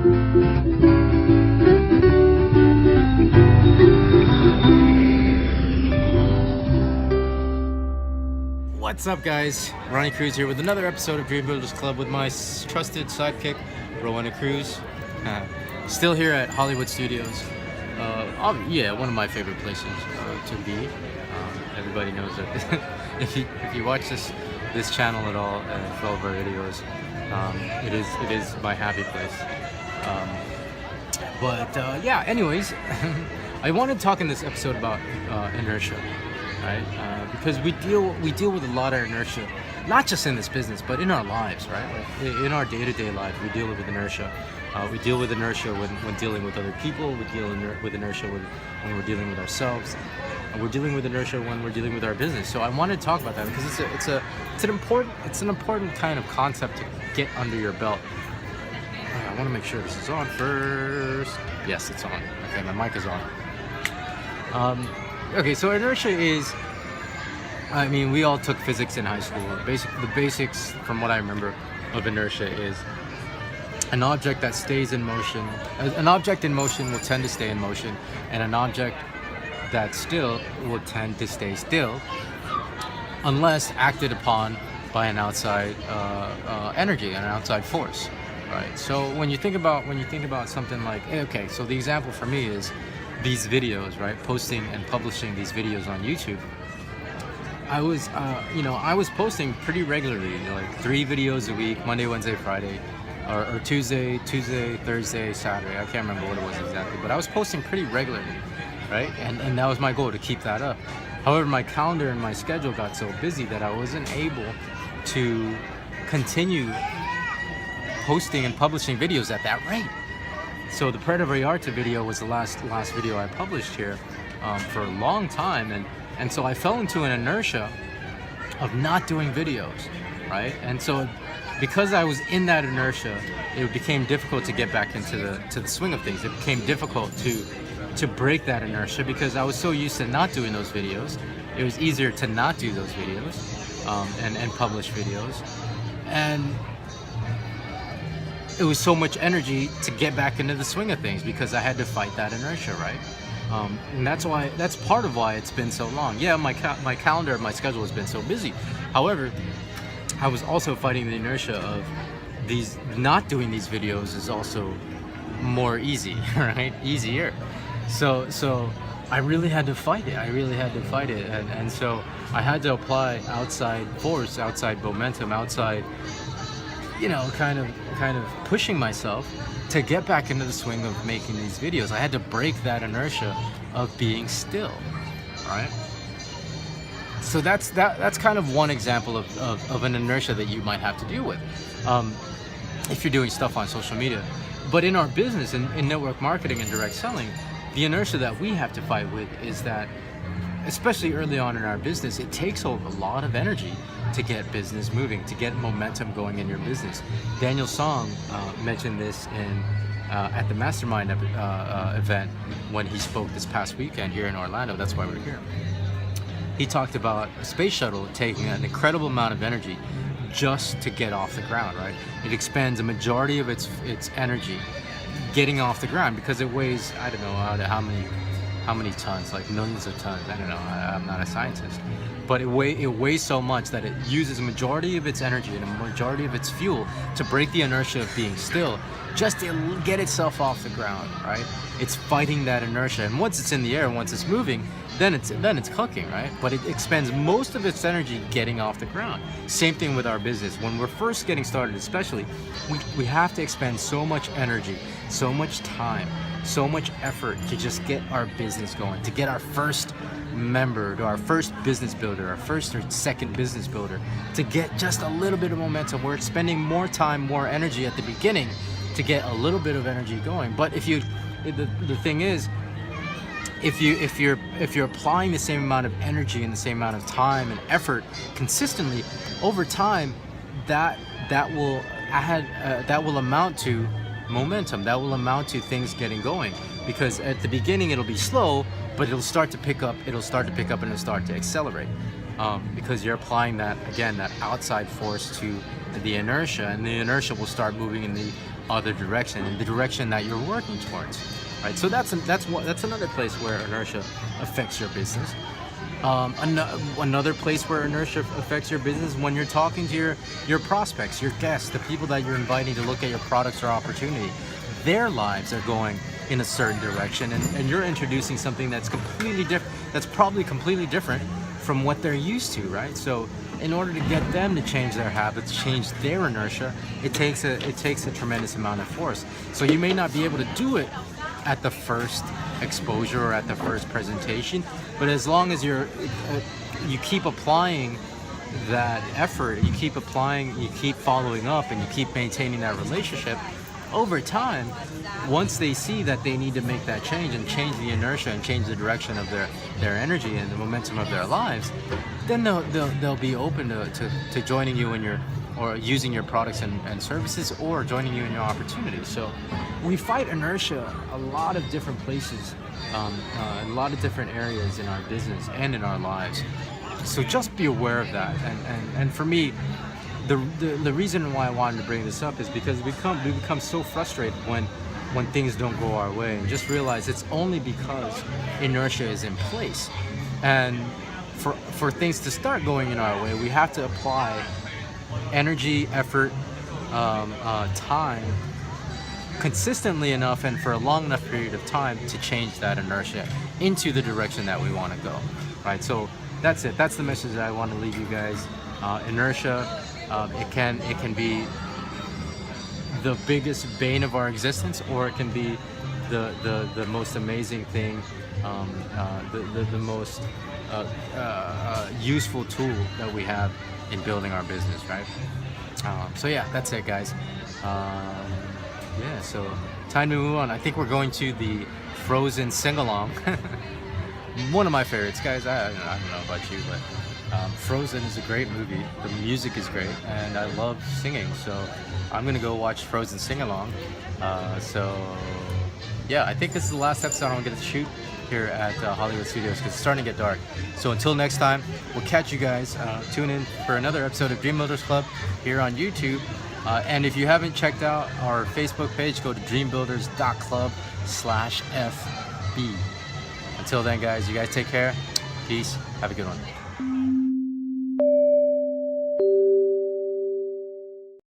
What's up, guys? Ronnie Cruz here with another episode of Dream Builders Club with my trusted sidekick, Rowena Cruz. Still here at Hollywood Studios. Yeah, one of my favorite places to be. Everybody knows that if you watch this channel at all and follow our videos, it is my happy place. Yeah. Anyways, I want to talk in this episode about inertia. Right? Because we deal with a lot of inertia, not just in this business, but in our lives, right? Like in our day-to-day life, we deal with inertia. We deal with inertia when dealing with other people. We deal with inertia when we're dealing with ourselves. And we're dealing with inertia when we're dealing with our business. So I want to talk about that because it's an important kind of concept to get under your belt. I want to make sure this is on first. Yes, it's on. Okay, my mic is on. Okay, so inertia is, I mean, we all took physics in high school. The basics, from what I remember, of inertia is an object that stays in motion. An object in motion will tend to stay in motion, and an object that's still will tend to stay still unless acted upon by an outside energy, an outside force, right? So when you think about something like, okay, so the example for me is these videos, right? Posting and publishing these videos on YouTube. I was posting pretty regularly, like 3 videos a week, Monday, Wednesday, Friday, or Tuesday, Thursday, Saturday. I can't remember what it was exactly, but I was posting pretty regularly, right? And that was my goal, to keep that up. However, my calendar and my schedule got so busy that I wasn't able to continue posting and publishing videos at that rate. So the Predatory Art video was the last video I published here for a long time, and so I fell into an inertia of not doing videos, right? And so because I was in that inertia, it became difficult to get back into the swing of things. It became difficult to break that inertia because I was so used to not doing those videos. It was easier to not do those videos and publish videos, and it was so much energy to get back into the swing of things because I had to fight that inertia, right? And that's part of why it's been so long. Yeah, my calendar, my schedule has been so busy. However, I was also fighting the inertia of not doing these videos is also more easy, right? Easier. So I really had to fight it. And so I had to apply outside force, outside momentum, outside, kind of pushing myself to get back into the swing of making these videos. I had to break that inertia of being still, right? So that's kind of one example of an inertia that you might have to deal with if you're doing stuff on social media. But in our business, in network marketing and direct selling, the inertia that we have to fight with is that, especially early on in our business, it takes a lot of energy to get business moving, to get momentum going in your business. Daniel Song mentioned this at the Mastermind event when he spoke this past weekend here in Orlando. That's why we're here. He talked about a space shuttle taking an incredible amount of energy just to get off the ground, right? It expends a majority of its energy getting off the ground because it weighs, I don't know how many tons, like millions of tons. I don't know, I'm not a scientist. But it weighs so much that it uses a majority of its energy and a majority of its fuel to break the inertia of being still, just to get itself off the ground, right? It's fighting that inertia, and once it's in the air, once it's moving, then it's cooking, right? But it expends most of its energy getting off the ground. Same thing with our business. When we're first getting started, especially, we have to expend so much energy, so much time, so much effort to just get our business going, to get our first member, to our first business builder, our first or second business builder, to get just a little bit of momentum. We're spending more time, more energy at the beginning to get a little bit of energy going. But the thing is, if you're applying the same amount of energy and the same amount of time and effort consistently over time, that will amount to momentum. That will amount to things getting going, because at the beginning it'll be slow, but it'll start to pick up and it'll start to accelerate, because you're applying that outside force to the inertia, and the inertia will start moving in the other direction, in the direction that you're working towards, right? So that's another place where inertia affects your business. Another place where inertia affects your business, when you're talking to your prospects, your guests, the people that you're inviting to look at your products or opportunity. Their lives are going in a certain direction, and you're introducing something that's completely different, that's probably completely different from what they're used to, right? So in order to get them to change their habits, change their inertia, it takes a tremendous amount of force. So you may not be able to do it at the first exposure or at the first presentation, but as long as you keep applying that effort, you keep following up, and you keep maintaining that relationship, over time, once they see that they need to make that change and change the inertia and change the direction of their energy and the momentum of their lives, then they'll be open to joining you in or using your products and services, or joining you in your opportunities. So we fight inertia a lot of different places, a lot of different areas in our business and in our lives. So just be aware of that. And for me, the reason why I wanted to bring this up is because we become so frustrated when things don't go our way, and just realize it's only because inertia is in place. And for things to start going in our way, we have to apply energy, effort, time consistently enough and for a long enough period of time to change that inertia into the direction that we want to go, right? So that's it. That's the message that I want to leave you guys. Inertia, it can be the biggest bane of our existence, or it can be the most amazing thing, the most useful tool that we have in building our business, right? So yeah, that's it, guys. Yeah, so time to move on. I think we're going to the Frozen sing-along. One of my favorites, guys. I don't know about you, but Frozen is a great movie. The music is great, and I love singing. So I'm gonna go watch Frozen sing-along. So yeah, I think this is the last episode I'm gonna shoot here at Hollywood Studios, because it's starting to get dark. So until next time, we'll catch you guys. Tune in for another episode of Dream Builders Club here on YouTube. And if you haven't checked out our Facebook page, go to dreambuilders.club/FB. Until then, guys, you guys take care. Peace. Have a good one.